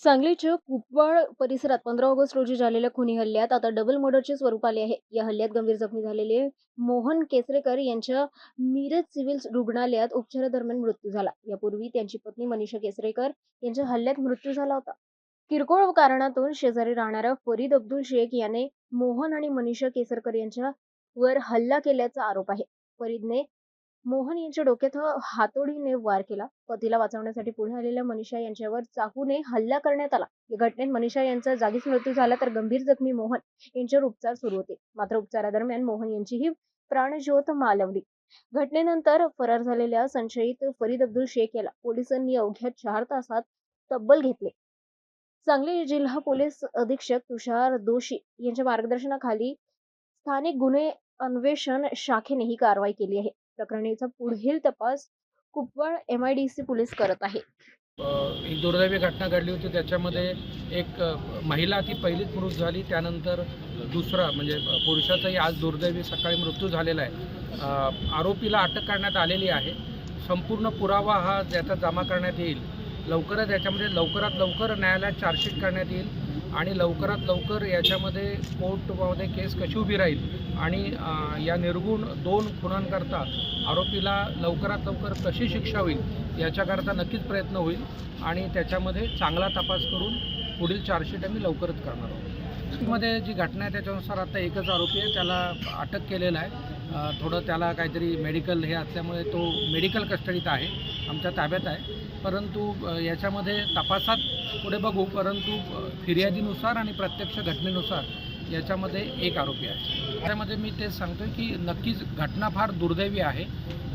सांगलीच्या कुपवाड परिसरात 15 ऑगस्ट रोजी झालेल्या खुनी हल्ल्यात आता डबल मर्डरचे स्वरूप आले आहे. या हल्ल्यात गंभीर जखमी झालेले मोहन केसरेकर यांच्या मिरज सिव्हिल रुग्णालयात उपचारादरम्यान मृत्यू झाला. यापूर्वी त्यांची पत्नी मनीषा केसरेकर यांच्या हल्ल्यात मृत्यू झाला होता. किरकोळ कारणातून शेजारी राहणाऱ्या फरीद अब्दुल शेख याने मोहन आणि मनीषा केसरकर यांच्यावर हल्ला केल्याचा आरोप आहे. फरीदने मोहन यांच्या डोक्यात हातोडीने वार केला. पतीला वाचवण्यासाठी पुढे आलेल्या मनीषा यांच्यावर चाकूने हल्ला करण्यात आला. या घटनेत मनीषा यांचा जागीच मृत्यू झाला तर गंभीर जखमी मोहन यांच्यावर उपचार सुरू होते. मात्र उपचारादरम्यान मोहन यांचीही प्राणज्योत मालवली. घटनेनंतर फरार झालेल्या संशयित फरीद अब्दुल शेख याला पोलिसांनी अवघ्या 4 तासात तब्बल घेतले. सांगली जिल्हा पोलीस अधीक्षक तुषार दोशी यांच्या मार्गदर्शनाखाली स्थानिक गुन्हे अन्वेषण शाखेने ही कारवाई केली आहे. प्रकरणीचा पुढील तपास कुपवाड MIDC पोलीस करत आहे. एक दुर्दैवी घटना घडली होती. त्याच्यामध्ये एक महिला ती पहिलीच मृत झाली. त्यानंतर दुसरा म्हणजे पुरुषाचाही आज दुर्दैवी सकाळी मृत्यू झालेला आहे. आरोपीला अटक करण्यात आलेली आहे. संपूर्ण पुरावा हा त्याचा जमा करण्यात येईल. लवकरात लवकर न्यायालयात चार्जशीट करण्यात येईल आणि लवकरात लवकर याच्यामध्ये कोर्टमध्ये केस कशी उभी राहील आणि या निर्गुण 2 खुनांकरता आरोपीला लवकरात लवकर कशी शिक्षा होईल याच्याकरता नक्कीच प्रयत्न होईल आणि त्याच्यामध्ये चांगला तपास करून पुढील चार्जशीट आम्ही लवकरच करणार आहोत. मध्ये जी घटना आहे त्याच्यानुसार आता एकच आरोपी आहे, त्याला अटक केलेलं आहे. थोडं त्याला काहीतरी मेडिकल हे असल्यामुळे तो मेडिकल कस्टडीत आहे, आमच्या ताब्यात आहे. परंतु याच्यामध्ये तपासात पुढे बघू. परंतु फिर्यादीनुसार आणि प्रत्यक्ष घटनेनुसार याच्यामध्ये एक आरोपी आहे. त्यामध्ये मी तेच सांगतो की नक्कीच घटना फार दुर्दैवी आहे.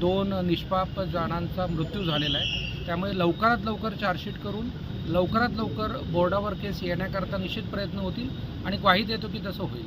2 निष्पाप जणांचा मृत्यू झालेला आहे. त्यामुळे लवकरात लवकर चार्जशीट करून लवकरात लवकर बोर्डावर केस येण्याकरता निश्चित प्रयत्न होतील आणि ग्वाही देतो की तसं होईल.